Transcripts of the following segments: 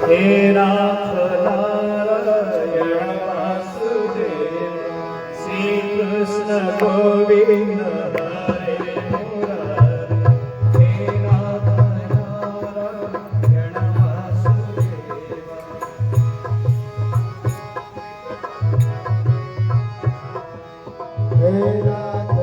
हे नाथ नारायण वासुदेव श्री कृष्ण गोविंद हरे मुरारी हे नाथ नारायण वासुदेवा हे नाथ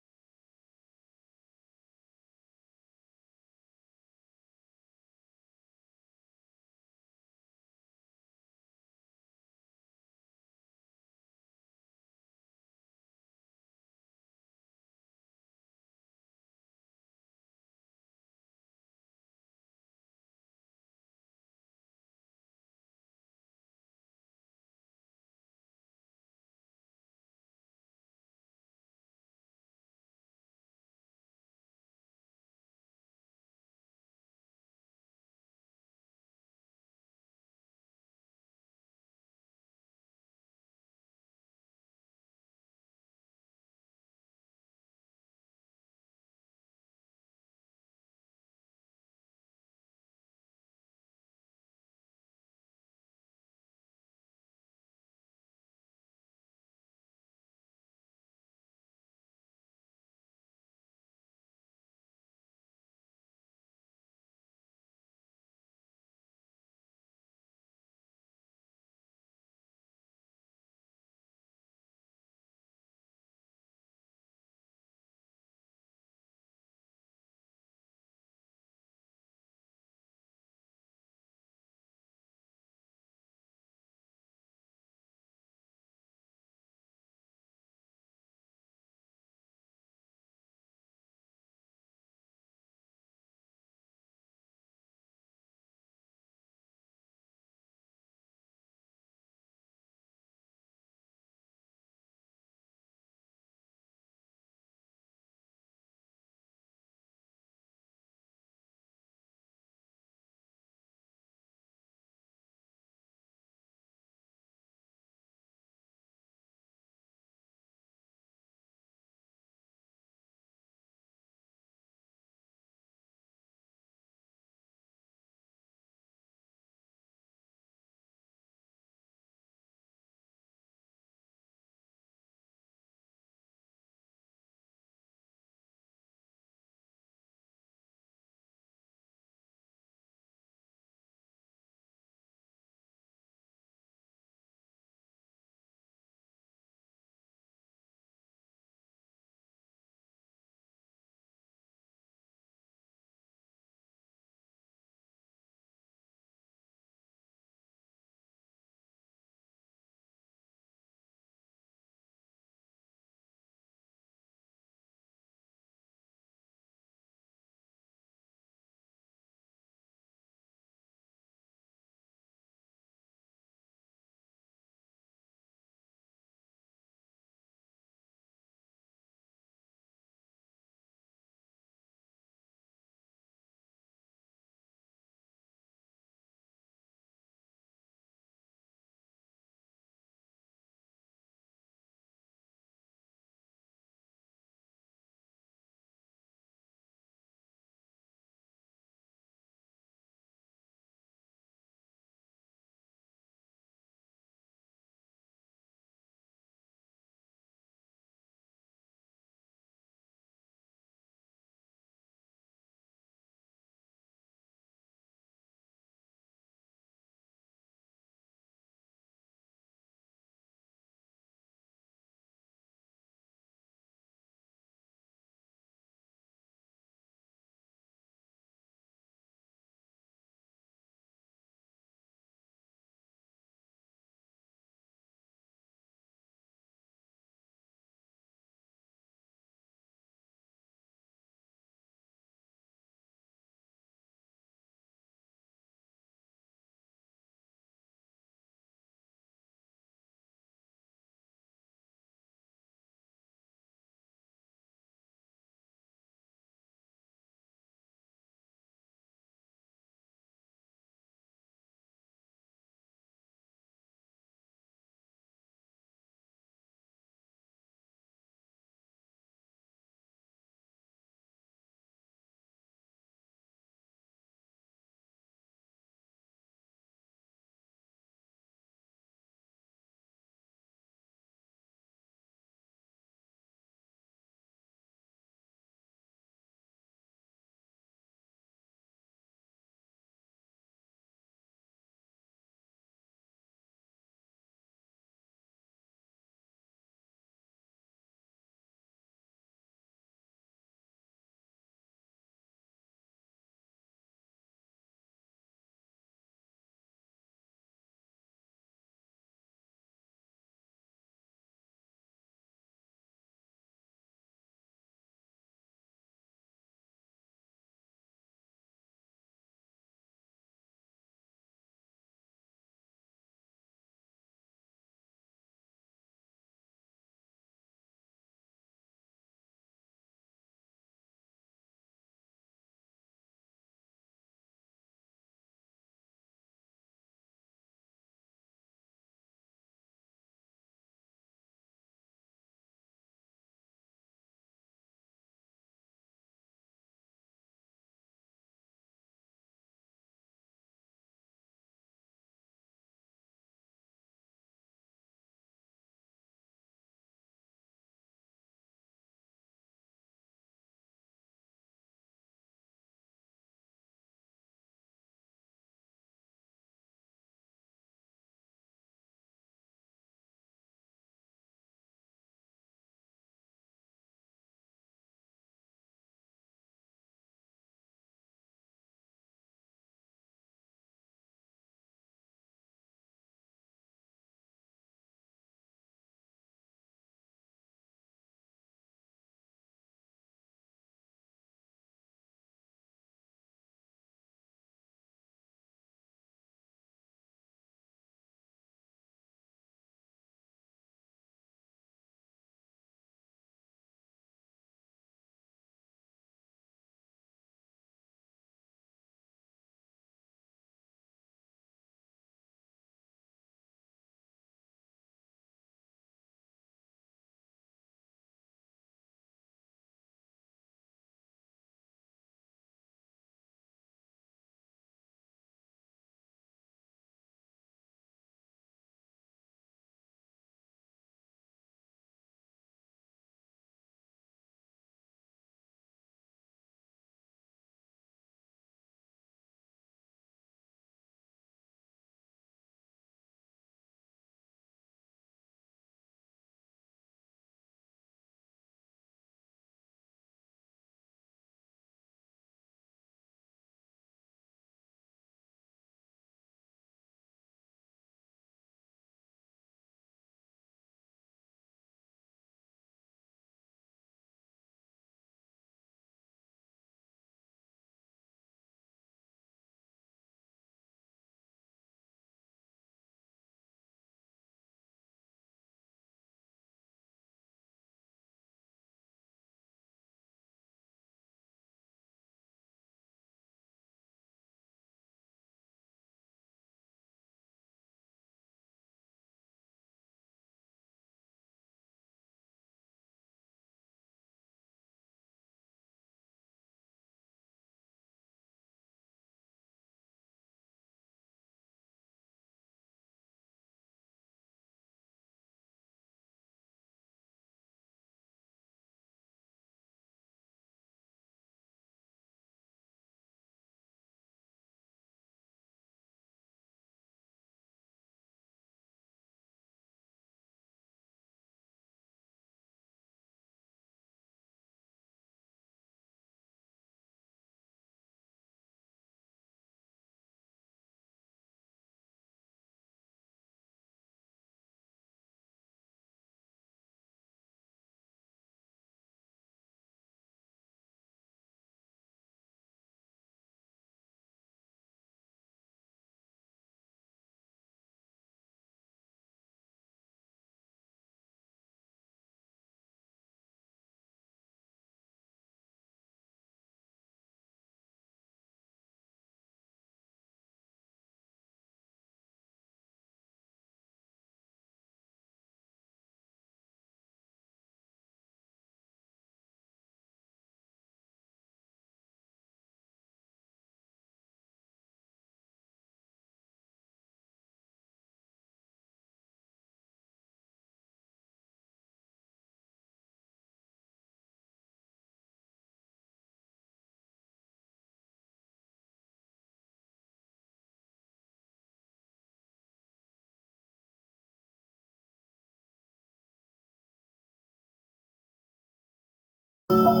गीता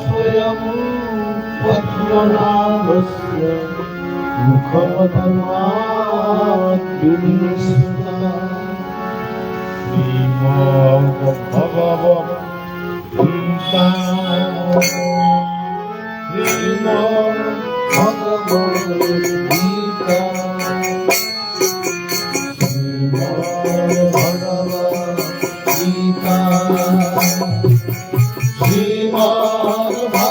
स्वयं पद्मनाभस्य मुखपद्माद्विनिष्ठा श्रीमद्भगवद्गीता श्रीमद्भगवद्गीता श्रीमद्भगवद्गीता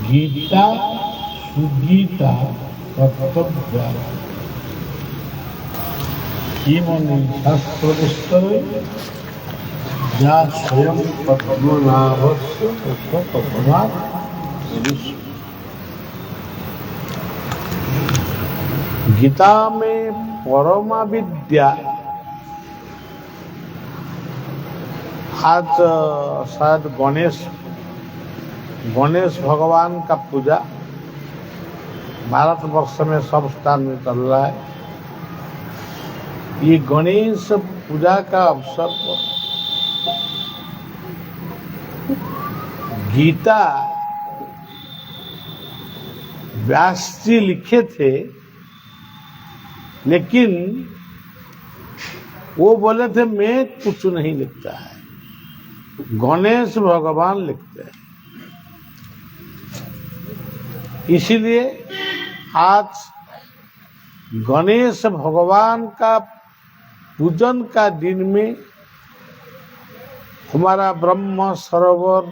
गीता सुगीता कर्तव्या किमनि शास्त्रविस्तरे या स्वयं पद्मनाभस्य मुखपद्मात् विनिष्ठा। गीता में परमा विद्या आज शायद गणेश भगवान का पूजा भारतवर्ष में सब स्थान में चल रहा है। ये गणेश पूजा का अवसर पर गीता व्यास जी लिखे थे, लेकिन वो बोले थे मैं कुछ नहीं लिखता है, गणेश भगवान लिखते हैं। इसीलिए आज गणेश भगवान का पूजन का दिन में हमारा ब्रह्म सरोवर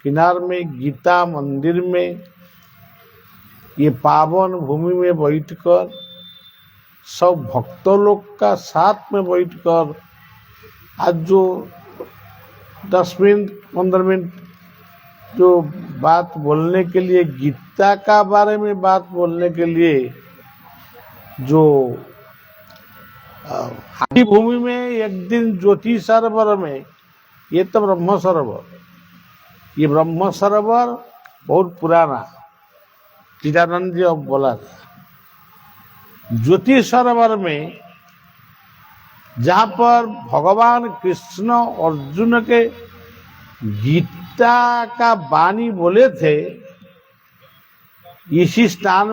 किनार में गीता मंदिर में ये पावन भूमि में बैठकर सब भक्तों लोग का साथ में बैठकर आज जो 10 मिनट 15 मिनट जो बात बोलने के लिए, गीता का बारे में बात बोलने के लिए जो हाथी भूमि में एक दिन ज्योति सरोवर में, ये तो ब्रह्म सरोवर, ये ब्रह्म सरोवर बहुत पुराना, चिदानंद जी अब बोला था। ज्योति सरोवर में जहाँ पर भगवान कृष्ण अर्जुन के गीता का वाणी बोले थे, इसी स्थान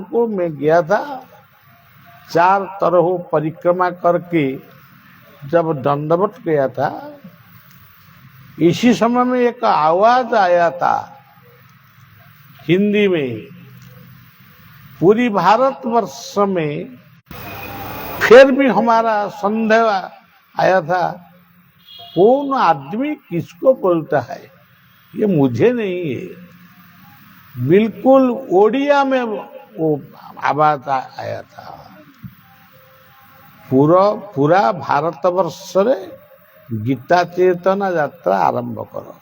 को मैं गया था। 4 तरह परिक्रमा करके जब दंडवत गया था, इसी समय में एक आवाज आया था हिंदी में, पूरी भारतवर्ष में फिर भी हमारा संदेह आया था, कौन आदमी किसको बोलता है, ये मुझे नहीं है। बिल्कुल ओडिया में वो आवाज आया था। पूरा भारतवर्ष रे गीता चेतना यात्रा आरंभ करो।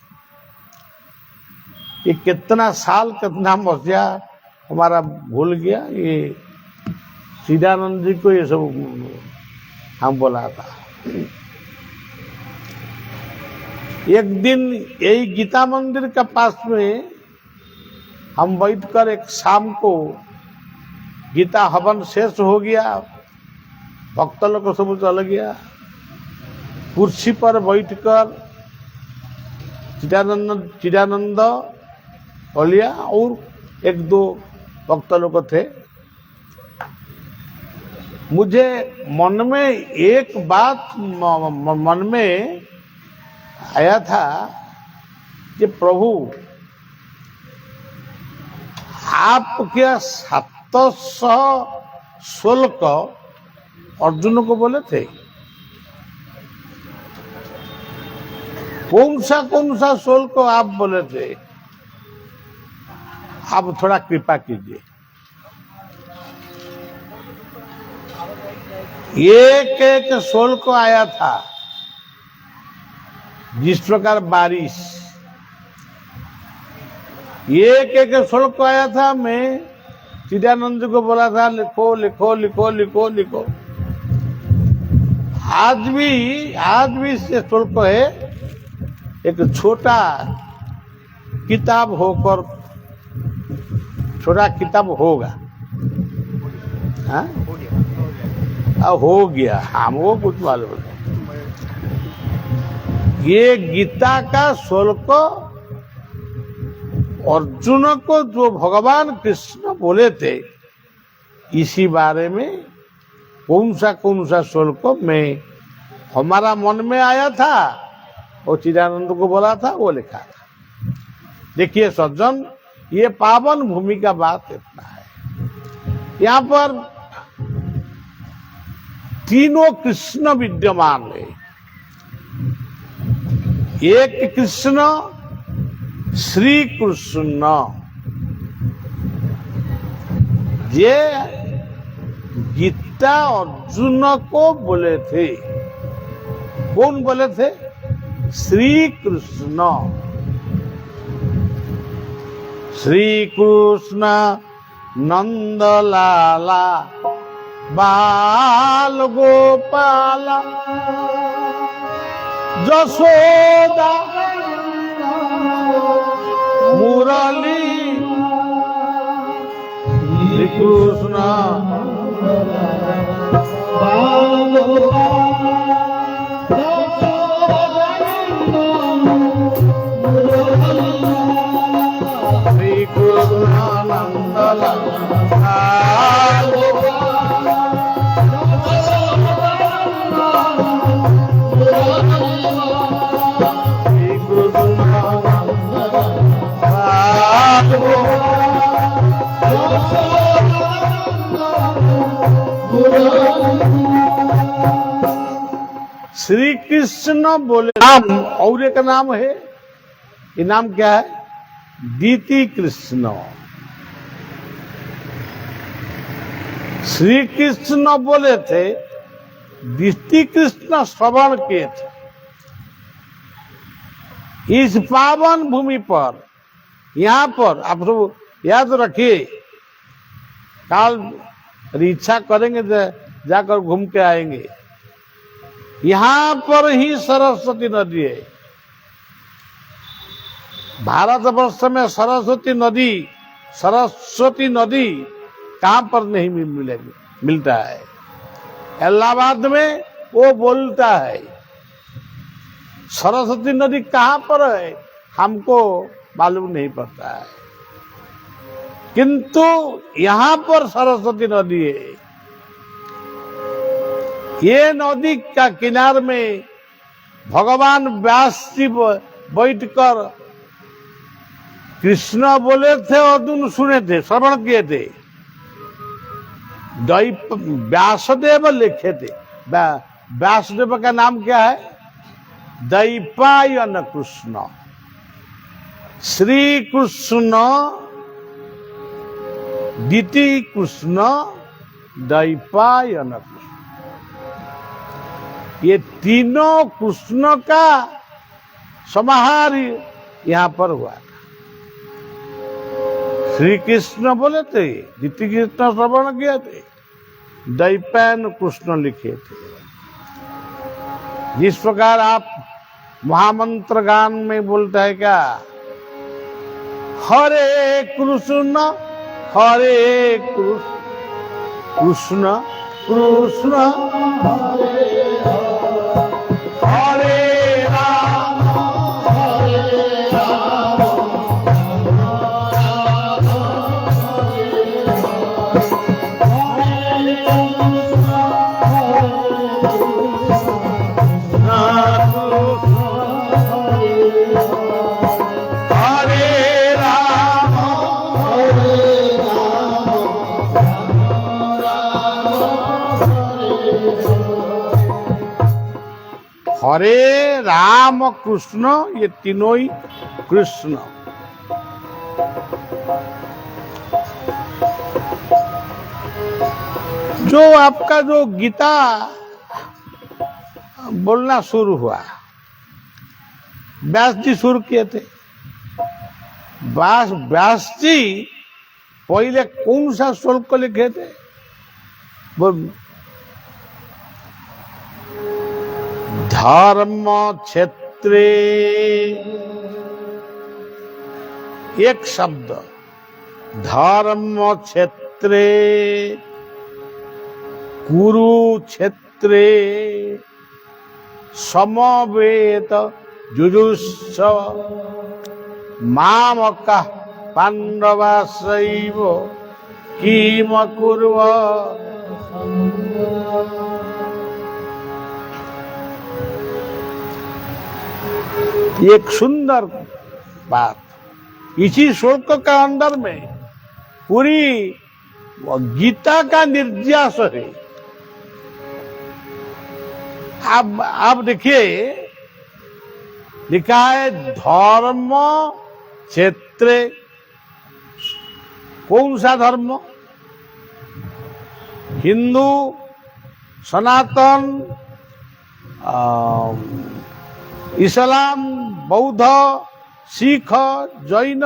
ये कितना साल कितना मसीहा हमारा भूल गया, ये चिदानंद जी को ये सब हम बोला था। एक दिन यही गीता मंदिर के पास में हम बैठकर एक शाम को गीता हवन शेष हो गया, भक्त लोग सब चल गया, कुर्सी पर बैठकर चिदानंद ओलिया और एक दो भक्त लोग थे। मुझे मन में एक बात मन में आया था कि प्रभु आप क्या 700 शुल्क अर्जुन को बोले थे? कौन सा शुल्क आप बोले थे? आप थोड़ा कृपा कीजिए। एक एक शुल्क आया था, जिस प्रकार बारिश, एक एक शुल्क आया था। मैं चिदानंद को बोला था लिखो लिखो लिखो लिखो लिखो। आज भी से शुल्क है, एक छोटा किताब होकर, छोटा किताब होगा, हाँ हो गया, हमको कुछ मालूम नहीं। ये गीता का शुल्क अर्जुन को जो भगवान कृष्ण बोले थे, इसी बारे में कौन सा शुल्क में हमारा मन में आया था और चिदानंद को बोला था, वो लिखा था। देखिए सज्जन, ये पावन भूमि का बात इतना है। यहाँ पर तीनों कृष्ण विद्यमान है। एक कृष्ण श्री कृष्ण, ये गीता अर्जुन को बोले थे। कौन बोले थे? श्री कृष्ण। श्री कृष्ण नंद लाला बाल गोपाला जसोदा मुरली। श्री कृष्ण बाल श्री कृष्ण नंद लाला श्री कृष्ण बोले। नाम और एक नाम है, ये नाम क्या है? दीति कृष्ण। श्री कृष्ण बोले थे, दीति कृष्ण श्रवण किए थे। इस पावन भूमि पर, यहाँ पर आप सब याद रखिए, काल इच्छा करेंगे जाकर घूम के आएंगे। यहाँ पर ही सरस्वती नदी है। भारतवर्ष में सरस्वती नदी कहाँ पर नहीं मिलेगी, मिलता है। इलाहाबाद में वो बोलता है। सरस्वती नदी कहाँ पर है हमको मालूम नहीं पड़ता है, किंतु यहाँ पर सरस्वती नदी है। ये नदी का किनार में भगवान व्यास जी बैठकर कृष्ण बोले थे, अर्जुन सुने थे, श्रवण किए थे। व्यासदेव लिखे थे। व्यासदेव का नाम क्या है? द्वैपायन कृष्ण। श्री कृष्ण, दीति कृष्ण, द्वैपायन कृष्ण, ये तीनों कृष्ण का समाहार यहाँ पर हुआ था। श्री कृष्ण बोले थे, जिति कृष्ण श्रवण किए थे, दैपैन कृष्ण लिखे थे। जिस प्रकार आप महामंत्र गान में बोलता है क्या, हरे कृष्ण कृष्ण कृष्ण हरे राम हरे राम कृष्ण, ये तीनों ही कृष्ण। जो आपका जो गीता बोलना शुरू हुआ, व्यास जी शुरू किए थे। व्यास जी पहले कौन सा श्लोक लिखे थे? धर्म क्षेत्रे, एक शब्द, धर्म क्षेत्रे कुरुक्षेत्रे समवेत जुजुत्सव मामकः पांडवाश्चैव किम कुर्वन्। एक सुंदर बात, इसी श्लोक का अंदर में पूरी गीता का निर्यास है। आप देखिए, लिखा है धर्म क्षेत्रे। कौन सा धर्म? हिंदू, सनातन, इस्लाम, बौद्ध, सिख, जैन,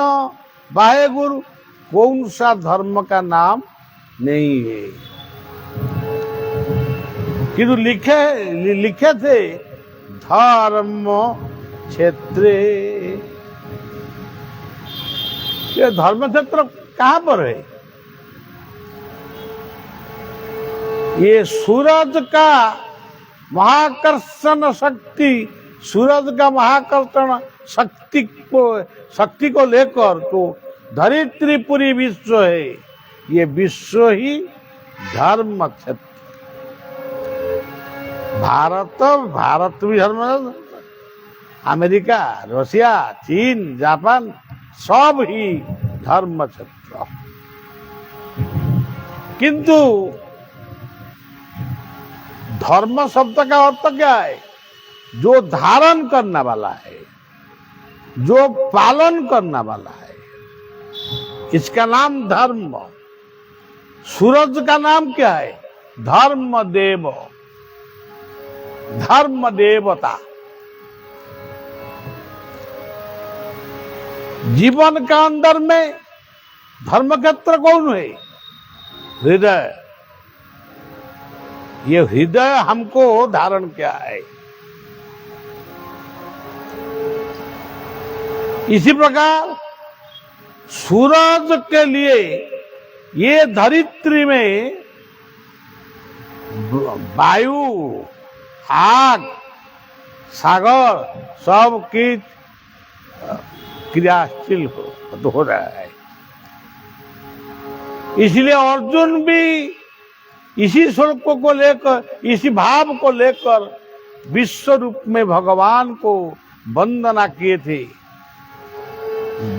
वाहेगुरु, कौन सा धर्म का नाम नहीं है। किंतु लिखे थे धर्म क्षेत्रे। ये धर्म क्षेत्र कहां पर है? ये सूरज का महाकर्षण शक्ति, सूरज का महाकर्षण शक्ति को लेकर तो धरित्री पूरी विश्व है। ये विश्व ही धर्म क्षेत्र। भारत भी धर्म, अमेरिका, रशिया, चीन, जापान सब ही धर्म क्षेत्र। किंतु धर्म शब्द का अर्थ क्या है? जो धारण करने वाला है, जो पालन करने वाला है, इसका नाम धर्म। सूरज का नाम क्या है? धर्म देव, धर्म देवता। जीवन का अंदर में धर्म क्षेत्र कौन है? हृदय। ये हृदय हमको धारण किया है। इसी प्रकार सूरज के लिए ये धरित्री में वायु, आग, सागर सब की क्रियाशील हो रहा है। इसलिए अर्जुन भी इसी श्लोक को लेकर, इसी भाव को लेकर विश्व रूप में भगवान को वंदना किए थे।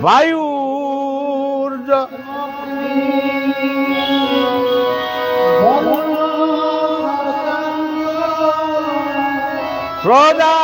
वायु प्रजा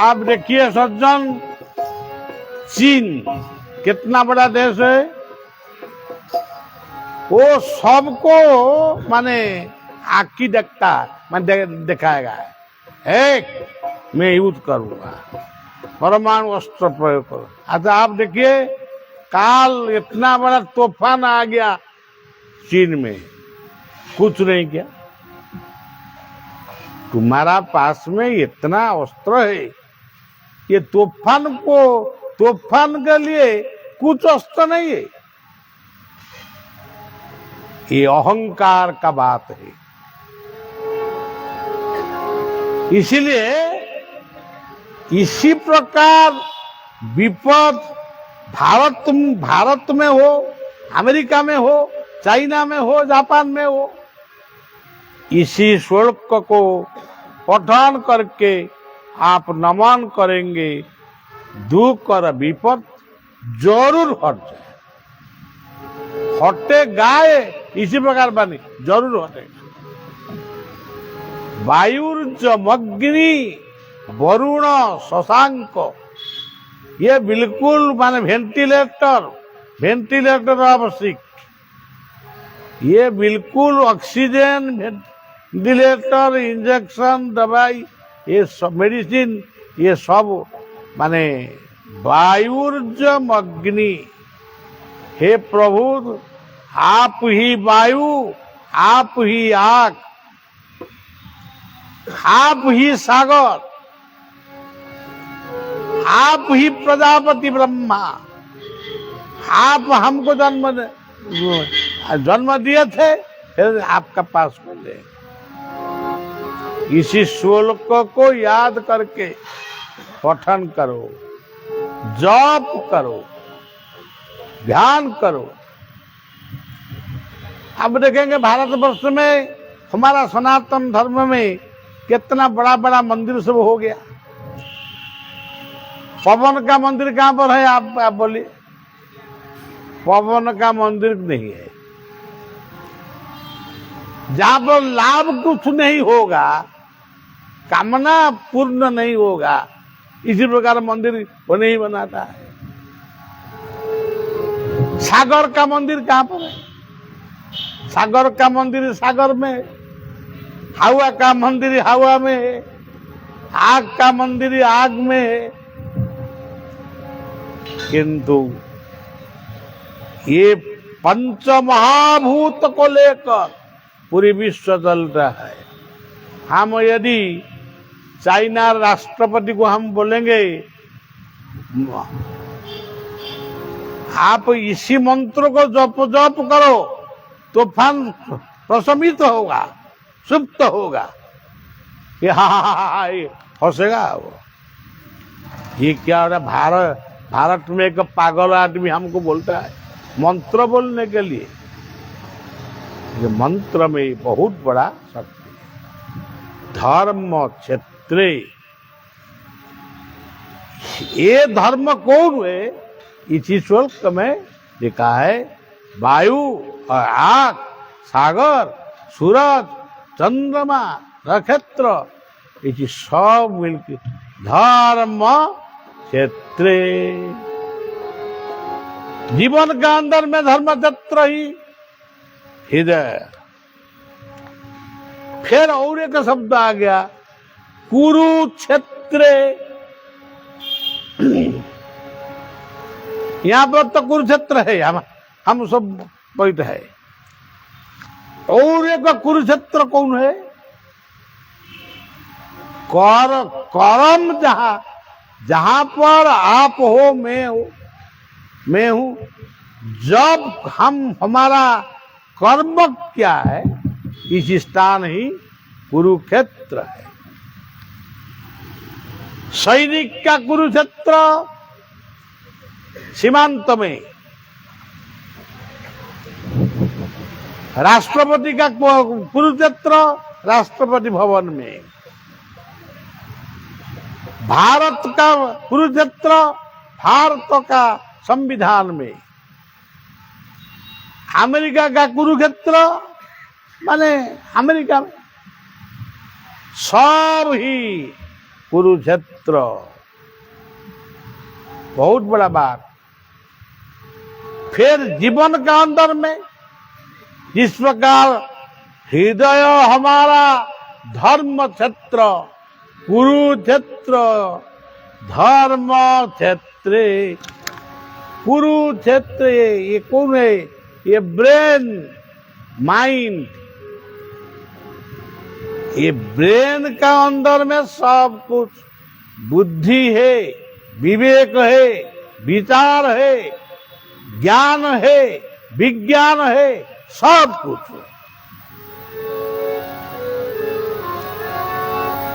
आप देखिए सज्जन, चीन कितना बड़ा देश है, वो सबको माने आखी देखता माने दिखाएगा, एक मैं युद्ध करूंगा, परमाणु अस्त्र प्रयोग करूं। अच्छा आप देखिए, काल इतना बड़ा तूफान आ गया चीन में, कुछ नहीं किया। तुम्हारा पास में इतना अस्त्र है, ये तूफान के लिए कुछ अस्त्र नहीं है। ये अहंकार का बात है। इसीलिए इसी प्रकार विपद भारत में हो, अमेरिका में हो, चाइना में हो, जापान में हो, इसी श्लोक को पठन करके आप नमन करेंगे, दुख और विपद जरूर हट जाए, हटेगा। इसी प्रकार बनी जरूर हटेगा। वायुर्जमग्नि वरुण शशांक, ये बिल्कुल माने वेंटिलेटर आवश्यक, ये बिल्कुल ऑक्सीजन, वेंटिलेटर, इंजेक्शन, दवाई, ये सब मेडिसिन, ये सब माने वायुर्जमग्नि। हे प्रभु, आप ही वायु, आप ही आग, आप ही सागर, आप ही प्रजापति ब्रह्मा, आप हमको जन्म दिए थे, फिर आपका पास मिले। इसी श्लोक को याद करके पठन करो, जप करो, ध्यान करो। अब देखेंगे भारतवर्ष में, हमारा सनातन धर्म में कितना बड़ा बड़ा मंदिर सब हो गया। पवन का मंदिर कहां पर है? आप बोलिए। पवन का मंदिर नहीं है। जहां पर लाभ कुछ नहीं होगा, कामना पूर्ण नहीं होगा, इसी प्रकार मंदिर वो नहीं बनाता है। सागर का मंदिर कहां पर है? सागर का मंदिर सागर में, हवा का मंदिर हवा में, आग का मंदिर आग में। किंतु ये पंच महाभूत को लेकर पूरी विश्व चल रहा है। हम यदि चाइना राष्ट्रपति को हम बोलेंगे, आप इसी मंत्र को जप करो, तूफान प्रशमित होगा, सुप्त होगा। ये हंसेगा वो। ये क्या हो रहा है? भारत में एक पागल आदमी हमको बोलता है मंत्र बोलने के लिए। ये मंत्र में बहुत बड़ा शक्ति है। धर्म क्षेत्रे, ये धर्म कौन है? इसी श्लोक में लिखा है, वायु और आग, सागर, सूरज, चंद्रमा, नक्षत्र, ये सब मिलकर धर्म क्षेत्रे। जीवन का अंदर में धर्म क्षेत्र ही हृदय। फिर और एक शब्द आ गया, कुरुक्षेत्रे। यहां पर तो कुरुक्षेत्र है, हम सब बैठ है। और एक कुरुक्षेत्र कौन है? कर्म, जहां पर आप हो, मैं हूं। जब हमारा कर्म क्या है, इस स्थान ही कुरुक्षेत्र है। सैनिक का कुरुक्षेत्र सीमांत में, राष्ट्रपति का कुरुक्षेत्र राष्ट्रपति भवन में, भारत का कुरुक्षेत्र भारत का संविधान में, अमेरिका का कुरुक्षेत्र माने अमेरिका में, सब ही कुरुक्षेत्र। बहुत बड़ा बात। फिर जीवन का अंदर में जिस प्रकार हृदय हमारा धर्म क्षेत्र, कुरुक्षेत्र धर्म क्षेत्र, कुरुक्षेत्र ये कौन है? ये ब्रेन माइंड, ये ब्रेन का अंदर में सब कुछ, बुद्धि है, विवेक है, विचार है, ज्ञान है, विज्ञान है, सब कुछ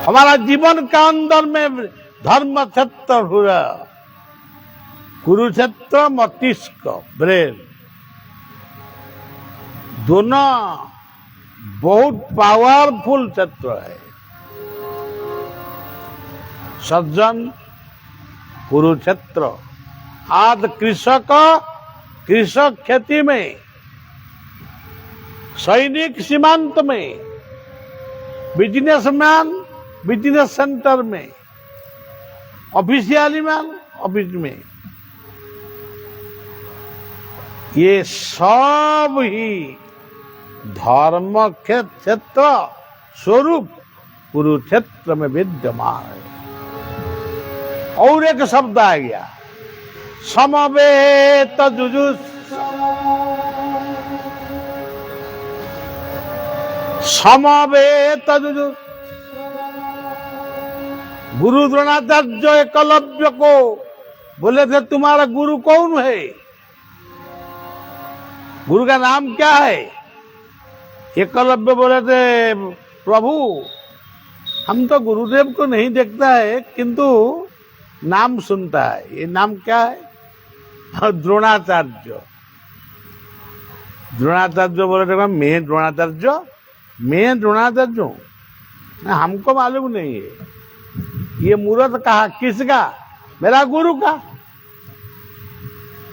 हमारा जीवन का अंदर में धर्म क्षेत्र हुआ। कुरुक्षेत्र मस्तिष्क ब्रेन दोनों बहुत पावरफुल क्षेत्र है। सज्जन कुरुक्षेत्र आज कृषक खेती में, सैनिक सीमांत में, बिजनेसमैन बिजनेस सेंटर में, ऑफिशियली मैन ऑफिस में, ये सब ही धर्म क्षेत्र स्वरूप कुरुक्षेत्र में विद्यमान है। और एक शब्द आ गया, समवेत जुजुत्सु, समवेत जुजुत्सु। गुरु द्रोणाचार्य एकलव्य को बोले थे तुम्हारा गुरु कौन है? गुरु का नाम क्या है? एकलव्य बोले थे प्रभु हम तो गुरुदेव को नहीं देखता है किंतु नाम सुनता है। ये नाम क्या है? द्रोणाचार्य। द्रोणाचार्य बोले थे मैं द्रोणाचार्य हूं, हमको मालूम नहीं है। ये मूर्ख कहा किसका? मेरा गुरु का।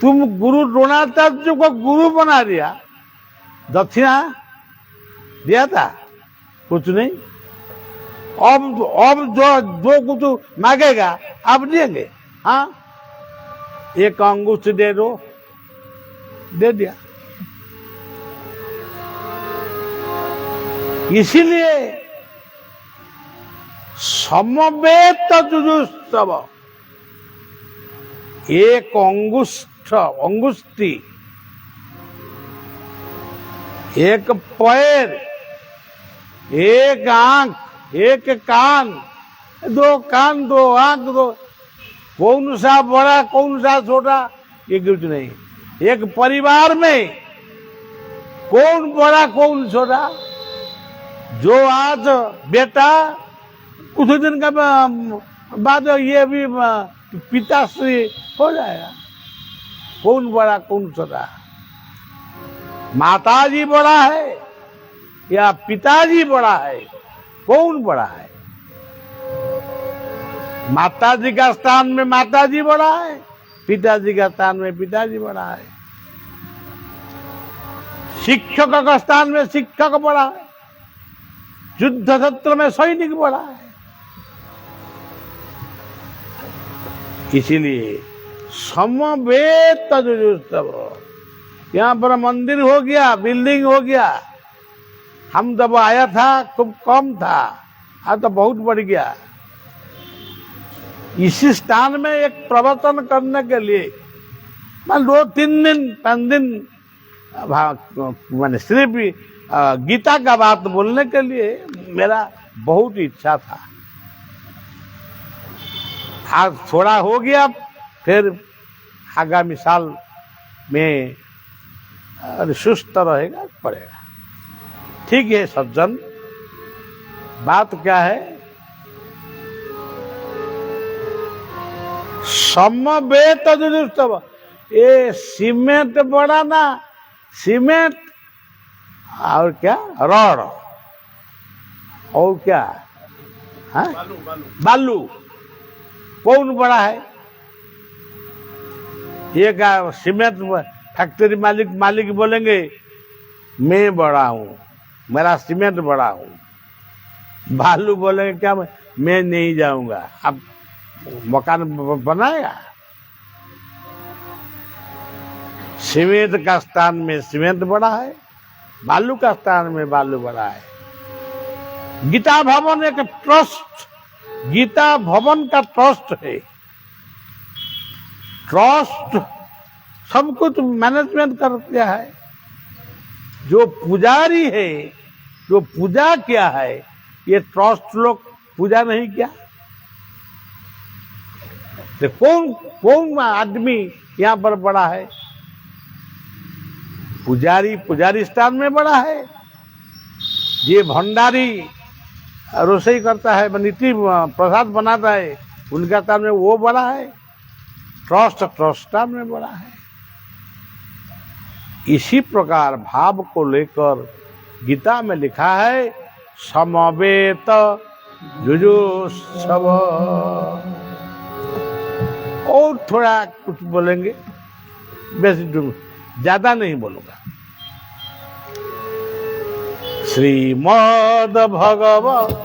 तुम गुरु द्रोणाचार्य को गुरु बना दिया, दक्षिणा दिया था कुछ नहीं। अब जो कुछ मांगेगा आप देंगे। हाँ, एक अंगूठी दे दो, दे दिया। इसीलिए समवेत जुजुत्सव, एक अंगुष्ठी, एक पैर, एक आंख, एक कान, दो कान, दो आंख, दो, कौन सा बड़ा कौन सा छोटा ये कुछ नहीं। एक परिवार में कौन बड़ा कौन छोटा, जो आज बेटा कुछ दिन का बाद ये भी पिताश्री हो जाएगा। कौन बड़ा कौन छोटा, माताजी बड़ा है या पिताजी बड़ा है? कौन बड़ा है? माताजी का स्थान में माताजी बड़ा है, पिताजी का स्थान में पिताजी बड़ा है, शिक्षक का स्थान में शिक्षक बड़ा है, युद्ध क्षेत्र में सैनिक बड़ा है। इसीलिए समवेत जुजुत्सव, यहाँ पर मंदिर हो गया, बिल्डिंग हो गया। हम जब आया था खूब कम था, आज तो बहुत बढ़ गया। इसी स्थान में एक प्रवचन करने के लिए मैं 2-3 दिन 5 दिन मैंने सिर्फ गीता का बात बोलने के लिए मेरा बहुत इच्छा था। आज थोड़ा हो गया, फिर आगामी साल में सुस्त रहेगा पड़ेगा। ठीक है सज्जन, बात क्या है? समवेत जुजुत्सव। ये सीमेंट बड़ा ना, सीमेंट और क्या रॉड, और क्या है बालू। कौन बड़ा है? ये क्या सीमेंट फैक्ट्री मालिक बोलेंगे मैं बड़ा हूं, मेरा सीमेंट बड़ा हूं। बालू बोलेंगे क्या मैं नहीं जाऊंगा। अब मकान बनाएगा? सीमेंट का स्थान में सीमेंट बड़ा है, बालू का स्थान में बालू बड़ा है। गीता भवन एक ट्रस्ट, गीता भवन का ट्रस्ट है। ट्रस्ट सब कुछ मैनेजमेंट कर दिया है। जो पुजारी है, जो पूजा किया है, ये ट्रस्ट लोग पूजा नहीं किया। तो कौन आदमी यहां पर बड़ा है? पुजारी स्थान में बड़ा है। ये भंडारी रसोई करता है, नीति प्रसाद बनाता है, उनका स्थान में वो बड़ा है। ट्रस्ट स्थान में बड़ा है। इसी प्रकार भाव को लेकर गीता में लिखा है समवेत जुजुत्सव। और थोड़ा कुछ बोलेंगे, वैसे ज्यादा नहीं बोलूंगा। श्रीमद् भगवत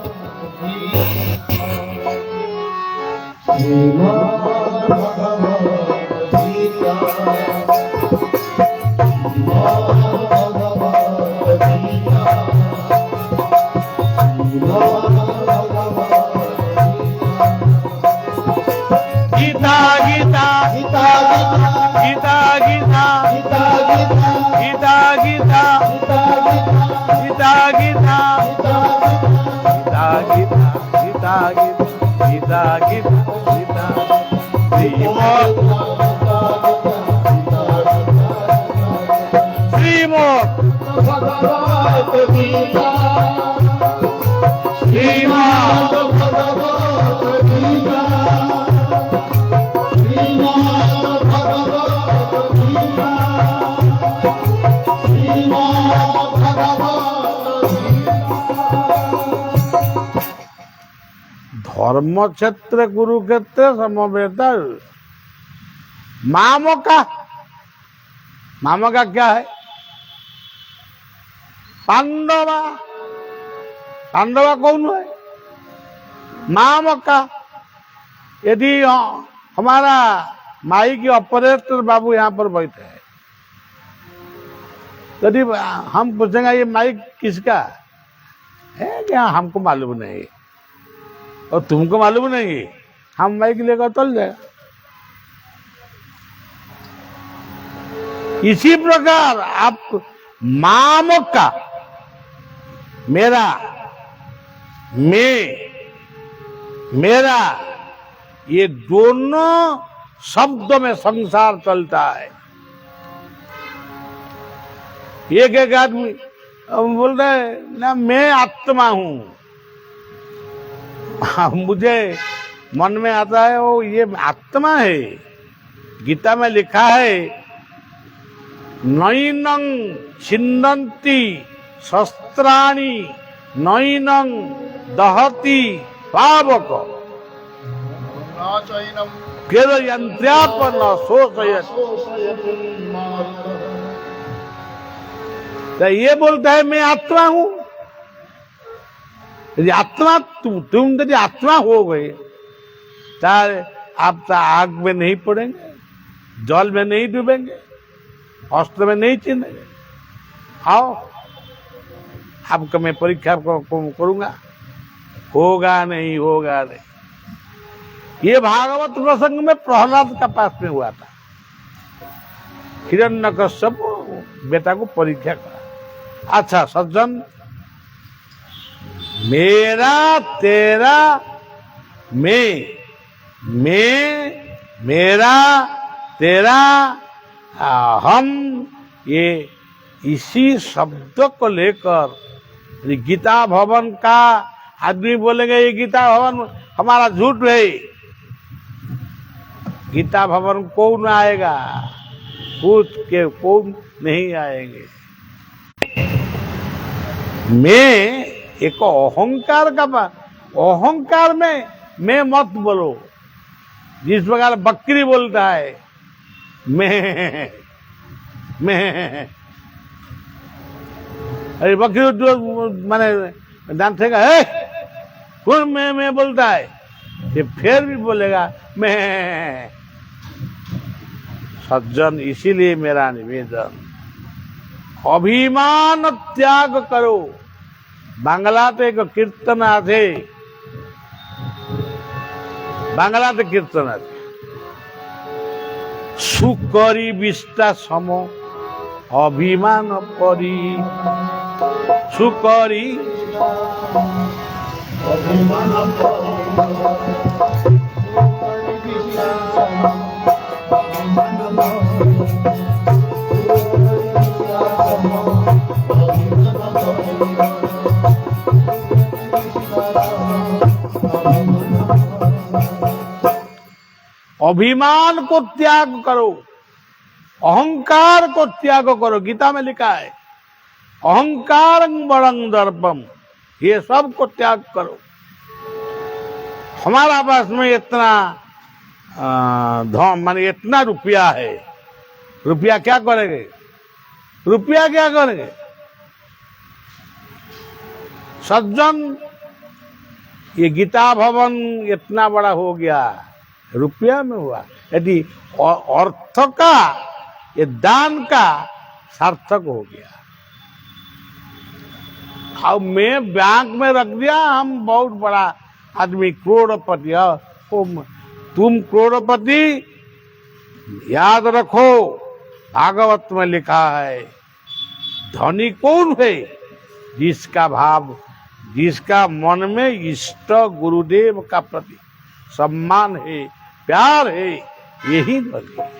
धर्म क्षेत्र कुरुक्षेत्र समवेत। मामका क्या है? पांडवा कौन है? मामका। यदि हमारा माई के ऑपरेटर बाबू यहाँ पर बैठे हैं, यदि हम पूछेंगे ये माइक किसका है, क्या हमको मालूम नहीं और तुमको मालूम नहीं, हम माइक लेकर चल जाए। इसी प्रकार आप माम का, मेरा, मेरा, ये दोनों शब्दों में संसार चलता है। एक आदमी बोल रहे ना मैं आत्मा हूं, मुझे मन में आता है वो ये आत्मा है। गीता में लिखा है नैनं छिन्दन्ति शस्त्राणि नैनं दहति पावक केदयन्त्यापन शोषयति। तो ये बोलता है मैं आत्मा हूं। यदि आत्मा तुम यदि आत्मा हो गए तो आप तो आग में नहीं पड़ेंगे, जल में नहीं डूबेंगे, अस्त्र में नहीं चिनेंगे। आओ आपको मैं परीक्षा करूंगा, होगा नहीं, होगा नहीं। ये भागवत प्रसंग में प्रहलाद का पास में हुआ था। हिरण्यकश्यप बेटा को परीक्षा करा। अच्छा सज्जन, मेरा तेरा मैं मेरा तेरा हम, ये इसी शब्द को लेकर गीता भवन का आदमी बोलेंगे ये गीता भवन हमारा झूठ है। गीता भवन कौन आएगा? पूछ के कौन नहीं आएंगे। मैं एक अहंकार का अहंकार में मैं मत बोलो। जिस प्रकार बकरी बोलता है मैं अरे बकरी जो माने दांत है कौन मैं बोलता है, ये फिर भी बोलेगा मैं। सज्जन, इसीलिए मेरा निवेदन, अभिमान त्याग करो। बांग्लाते एक कीर्तन आथे, बांग्लाते कीर्तन आथे, सुकरी विष्टा सम अभिमान करी, सुकरी अभिमान अभिमान को त्याग करो, अहंकार को त्याग करो। गीता में लिखा है अहंकार बड़ंग दर्पम, ये सब को त्याग करो। हमारा पास में इतना धन माने इतना रुपया है, रुपया क्या करेंगे, रुपया क्या करेंगे। सज्जन, ये गीता भवन इतना बड़ा हो गया, रुपया में हुआ। यदि अर्थ का, ये दान का सार्थक हो गया। अब मैं बैंक में रख दिया, हम बहुत बड़ा आदमी, करोड़पति। तुम करोड़पति, याद रखो भागवत में लिखा है धनी कौन है, जिसका भाव, जिसका मन में इष्ट गुरुदेव का प्रति सम्मान है, प्यार है, यही धनी है।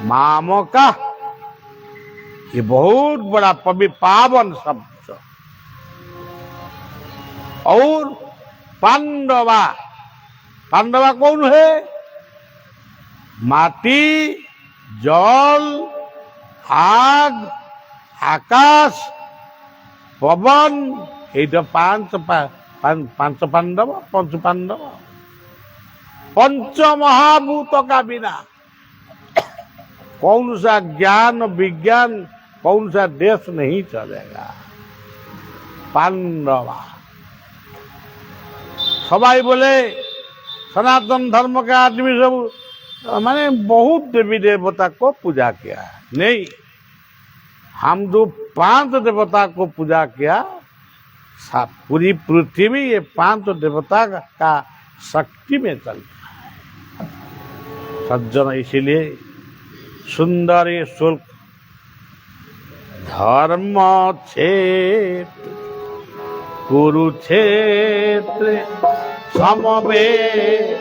मामो का ये बहुत बड़ा पवित्र पावन शब्द। और पांडवा, पांडवा कौन है, माटी, जल, आग, आकाश, पवन, ये पांच पांडव, पंच पांडव। पंच महाभूत का बिना कौन सा ज्ञान विज्ञान, कौन सा देश नहीं चलेगा। पांडवा सबाई बोले सनातन धर्म के आदमी सब माने बहुत देवी देवता को पूजा किया, नहीं, हम जो 5 देवता को पूजा किया, पूरी पृथ्वी ये 5 देवता का शक्ति में चलता है। सज्जन, इसीलिए सुंदर ये शुल्क धर्म क्षेत्र कुरुक्षेत्र समवेत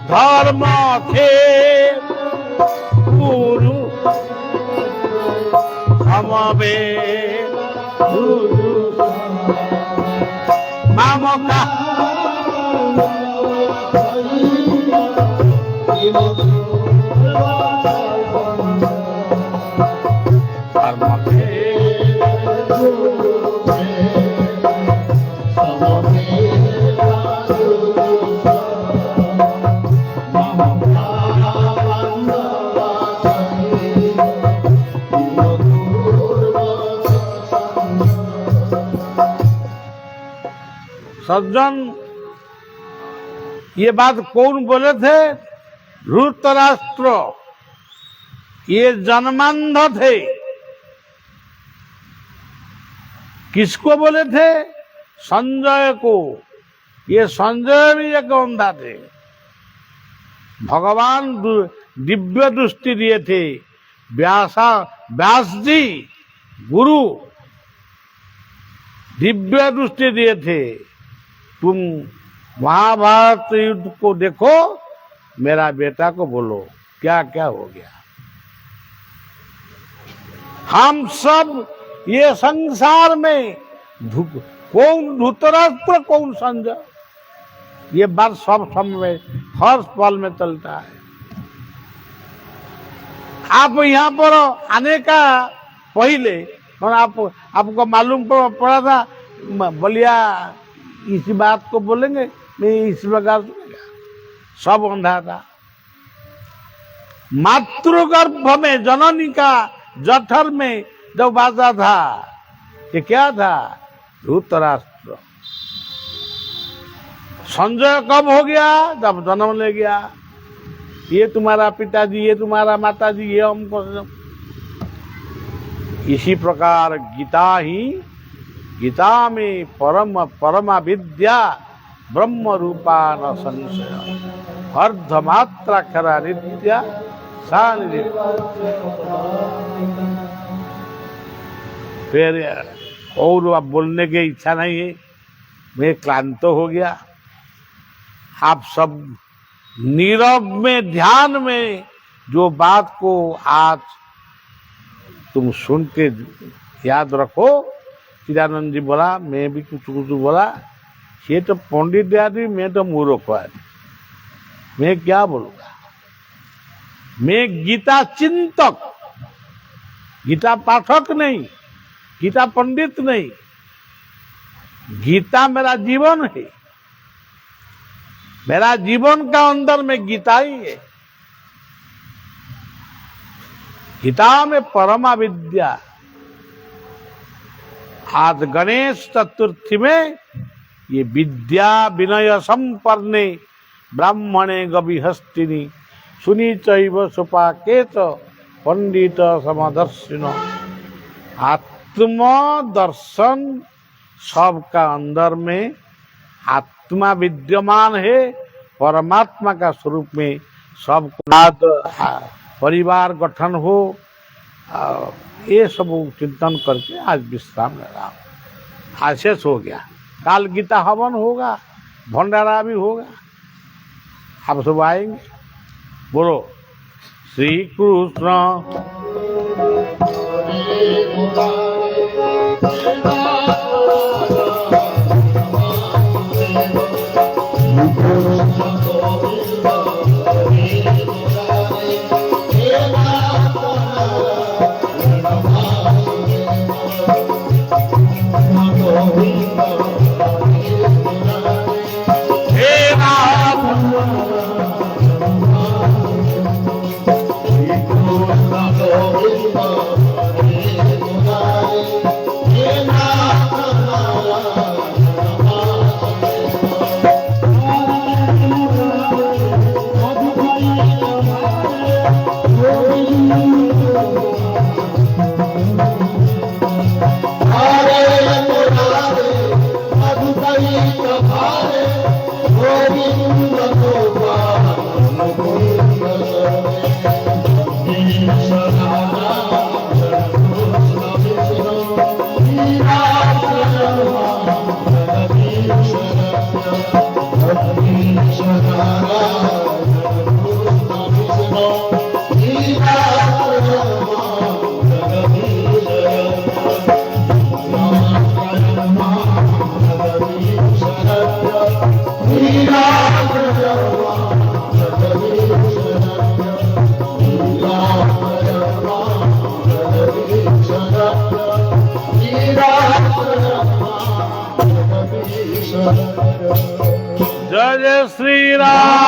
धर्म क्षेत्र कुरु समवेत मामका सज्जन, ये बात कौन बोले थे? धृतराष्ट्र, ये जन्मांध थे। किसको बोले थे? संजय को। ये संजय भी एक अंधा थे। भगवान दिव्य दृष्टि दिए थे। व्यास जी गुरु दिव्य दृष्टि दिए थे। तुम महाभारत युद्ध को देखो, मेरा बेटा को बोलो क्या क्या हो गया। हम सब ये संसार में कौन धृतराष्ट्र कौन संजय, ये बात सब समय में हर पल में चलता है। आप यहाँ पर आने का पहले और आपको मालूम पड़ा था बलिया इसी बात को बोलेंगे, नहीं इस प्रकार सुनेगा, सब अंधा था। मातृगर्भ में जननी का जठर में जब बाजा था, ये क्या था? धृतराष्ट्र। संजय कब हो गया? जब जन्म ले गया। ये तुम्हारा पिताजी, ये तुम्हारा माताजी, ये हमको। इसी प्रकार गीता में परमा विद्या ब्रह्म रूपा न संशय, अर्धमात्रा खरा नित्या सानिध्य। फिर और अब बोलने की इच्छा नहीं है, मैं क्लांत हो गया। आप सब नीरव में ध्यान में जो बात को आज तुम सुन के याद रखो। चिदानंद जी बोला, मैं भी कुछ बोला, ये तो पंडित आदमी, मैं तो मूर्ख आदमी, मैं क्या बोलूँगा? मैं गीता चिंतक, गीता पाठक नहीं, गीता पंडित नहीं। गीता मेरा जीवन है, मेरा जीवन का अंदर में गीता ही है। गीता में परमा विद्या। आज गणेश चतुर्थी में ये विद्या विनय संपन्ने ब्राह्मणे गविहस्तिनी सुनी चैव सुपाकेत पंडित समदर्शिनो। आत्म दर्शन सबका अंदर में आत्मा विद्यमान है, परमात्मा का स्वरूप में सबको परिवार गठन हो, ये सब चिंतन करके आज विश्राम ले रहा हूँ। आज शेष हो गया, काल गीता हवन होगा, भंडारा भी होगा, आप सब आएंगे। बोलो श्री कृष्ण। जय जय श्री राम।